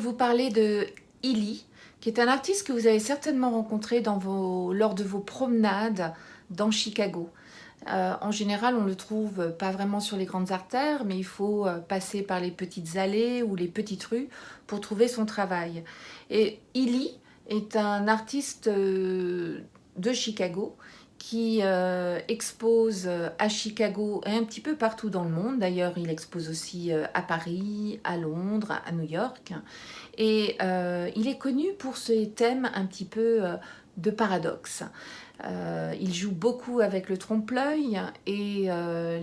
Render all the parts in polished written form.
vous parler de Illy, qui est un artiste que vous avez certainement rencontré lors de vos promenades dans Chicago. En général, on ne le trouve pas vraiment sur les grandes artères, mais il faut passer par les petites allées ou les petites rues pour trouver son travail. Et Illy est un artiste de Chicago qui expose à Chicago et un petit peu partout dans le monde. D'ailleurs, il expose aussi à Paris, à Londres, à New York. Et il est connu pour ses thèmes un petit peu de paradoxe. Il joue beaucoup avec le trompe-l'œil et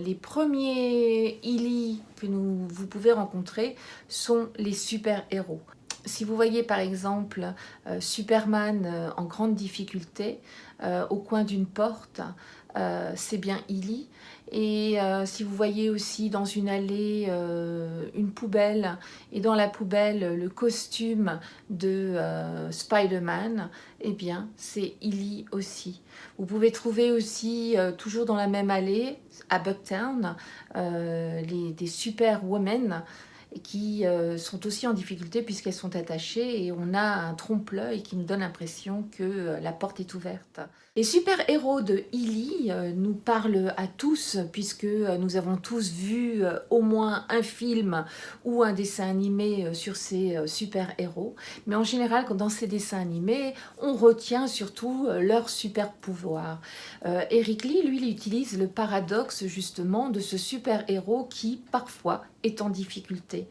les premiers Illy que vous pouvez rencontrer sont les super-héros. Si vous voyez par exemple Superman en grande difficulté au coin d'une porte, c'est bien Illy. Et si vous voyez aussi dans une allée une poubelle et dans la poubelle le costume de Spider-Man, eh bien c'est Illy aussi. Vous pouvez trouver aussi toujours dans la même allée à Bucktown des superwomen qui sont aussi en difficulté puisqu'elles sont attachées et on a un trompe-l'œil qui nous donne l'impression que la porte est ouverte. Les super-héros de Illy nous parlent à tous puisque nous avons tous vu au moins un film ou un dessin animé sur ces super-héros. Mais en général, dans ces dessins animés, on retient surtout leurs super-pouvoirs. Eric Lee, lui, il utilise le paradoxe justement de ce super-héros qui parfois est en difficulté.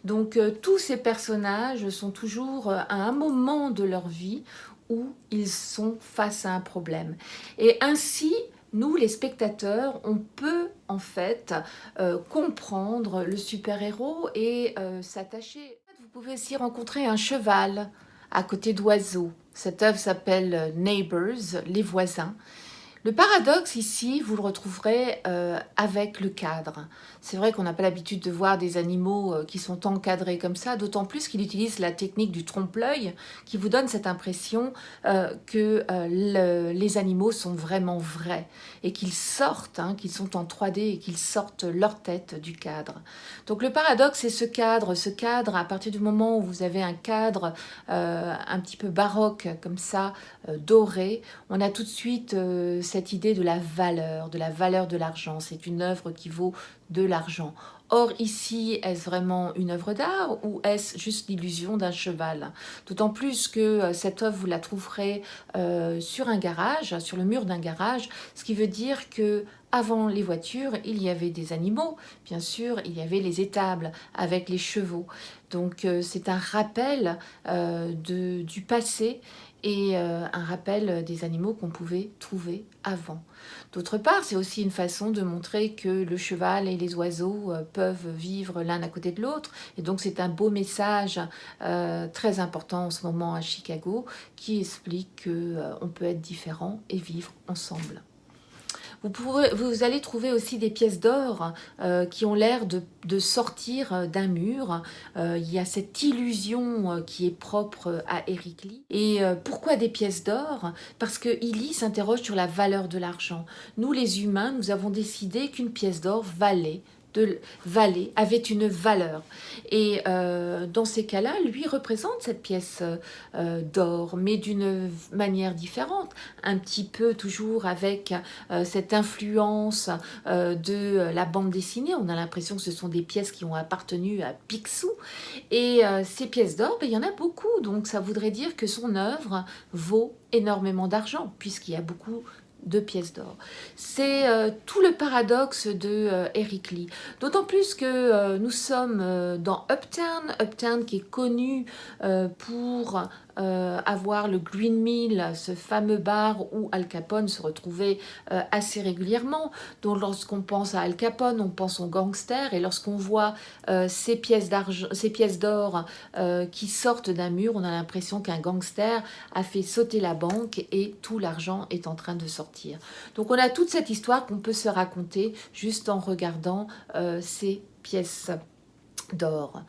Donc tous ces personnages sont toujours à un moment de leur vie où ils sont face à un problème. Et ainsi, nous, les spectateurs, on peut en fait comprendre le super-héros et s'attacher. Vous pouvez aussi rencontrer un cheval à côté d'oiseaux. Cette œuvre s'appelle Neighbors, les voisins. Le paradoxe ici, vous le retrouverez avec le cadre. C'est vrai qu'on n'a pas l'habitude de voir des animaux qui sont encadrés comme ça, d'autant plus qu'il utilise la technique du trompe-l'œil qui vous donne cette impression que les animaux sont vraiment vrais et qu'ils sortent, qu'ils sont en 3D et qu'ils sortent leur tête du cadre. Donc le paradoxe, c'est ce cadre, à partir du moment où vous avez un cadre un petit peu baroque comme ça, doré, on a tout de suite cette idée de la valeur de l'argent. C'est une œuvre qui vaut de l'argent. Or ici, est-ce vraiment une œuvre d'art ou est-ce juste l'illusion d'un cheval? D'autant plus que cette œuvre, vous la trouverez sur un garage, sur le mur d'un garage, ce qui veut dire que avant les voitures, il y avait des animaux. Bien sûr, il y avait les étables avec les chevaux. Donc c'est un rappel du passé et un rappel des animaux qu'on pouvait trouver avant. D'autre part, c'est aussi une façon de montrer que le cheval et les oiseaux peuvent vivre l'un à côté de l'autre. Et donc c'est un beau message très important en ce moment à Chicago qui explique qu'on peut être différent et vivre ensemble. Vous allez trouver aussi des pièces d'or qui ont l'air de sortir d'un mur. Il y a cette illusion qui est propre à Eric Lee. Et pourquoi des pièces d'or? Parce que Illy s'interroge sur la valeur de l'argent. Nous, les humains, nous avons décidé qu'une pièce d'or avait une valeur. Et dans ces cas-là, lui représente cette pièce d'or, mais d'une manière différente, un petit peu toujours avec cette influence de la bande dessinée. On a l'impression que ce sont des pièces qui ont appartenu à Picsou. Et ces pièces d'or, il y en a beaucoup, donc ça voudrait dire que son œuvre vaut énormément d'argent, puisqu'il y a beaucoup de pièces d'or. C'est tout le paradoxe de Eric Lee. D'autant plus que nous sommes dans Uptown qui est connu pour avoir le Green Mill, ce fameux bar où Al Capone se retrouvait assez régulièrement. Donc lorsqu'on pense à Al Capone, on pense aux gangsters, et lorsqu'on voit ces pièces d'or qui sortent d'un mur, on a l'impression qu'un gangster a fait sauter la banque et tout l'argent est en train de sortir. Donc on a toute cette histoire qu'on peut se raconter juste en regardant ces pièces. d'or.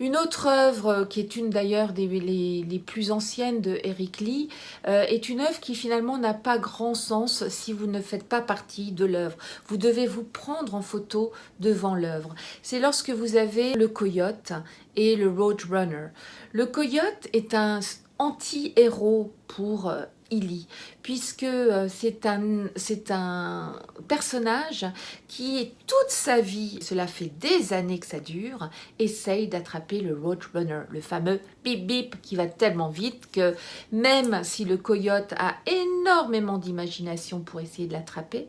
Une autre œuvre, qui est une d'ailleurs les plus anciennes de Eric Lee, est une œuvre qui finalement n'a pas grand sens si vous ne faites pas partie de l'œuvre. Vous devez vous prendre en photo devant l'œuvre. C'est lorsque vous avez le coyote et le roadrunner. Le coyote est un anti-héros pour Illy, puisque c'est un personnage qui, toute sa vie, cela fait des années que ça dure, essaye d'attraper le roadrunner, le fameux bip bip qui va tellement vite que même si le coyote a énormément d'imagination pour essayer de l'attraper,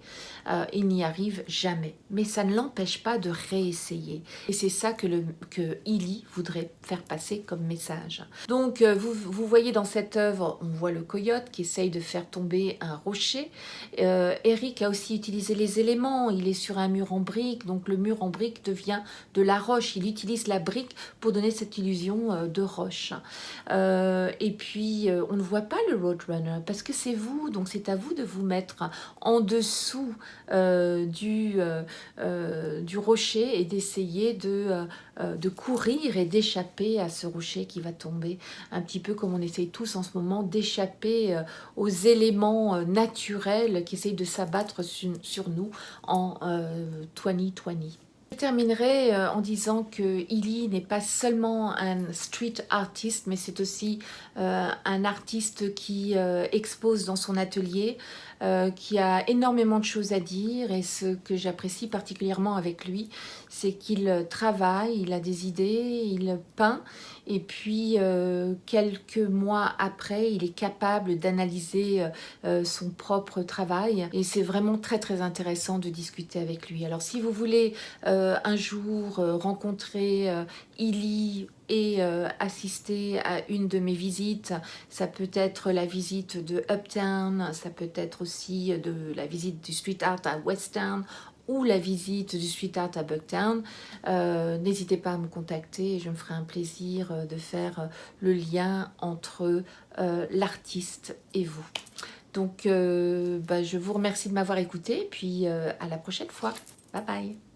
il n'y arrive jamais. Mais ça ne l'empêche pas de réessayer. Et c'est ça que Illy voudrait faire passer comme message. Donc vous voyez dans cette œuvre, on voit le coyote qui essaye de faire tomber un rocher. Eric a aussi utilisé les éléments, il est sur un mur en briques, donc le mur en briques devient de la roche. Il utilise la brique pour donner cette illusion de roche. Et puis on ne voit pas le roadrunner parce que c'est vous, donc c'est à vous de vous mettre en dessous du rocher et d'essayer de courir et d'échapper à ce rocher qui va tomber, un petit peu comme on essaye tous en ce moment d'échapper aux éléments naturels qui essayent de s'abattre sur nous en 2020. Je terminerai en disant que Illy n'est pas seulement un street artist, mais c'est aussi un artiste qui expose dans son atelier, qui a énormément de choses à dire, et ce que j'apprécie particulièrement avec lui, c'est qu'il travaille, il a des idées, il peint, et puis quelques mois après, il est capable d'analyser son propre travail, et c'est vraiment très très intéressant de discuter avec lui. Alors si vous voulez un jour rencontrer Illy et assister à une de mes visites, ça peut être la visite de Uptown, ça peut être aussi la visite du street art à Westtown ou la visite du street art à Bucktown. N'hésitez pas à me contacter et je me ferai un plaisir de faire le lien entre l'artiste et vous. Donc je vous remercie de m'avoir écouté, puis à la prochaine fois. Bye bye.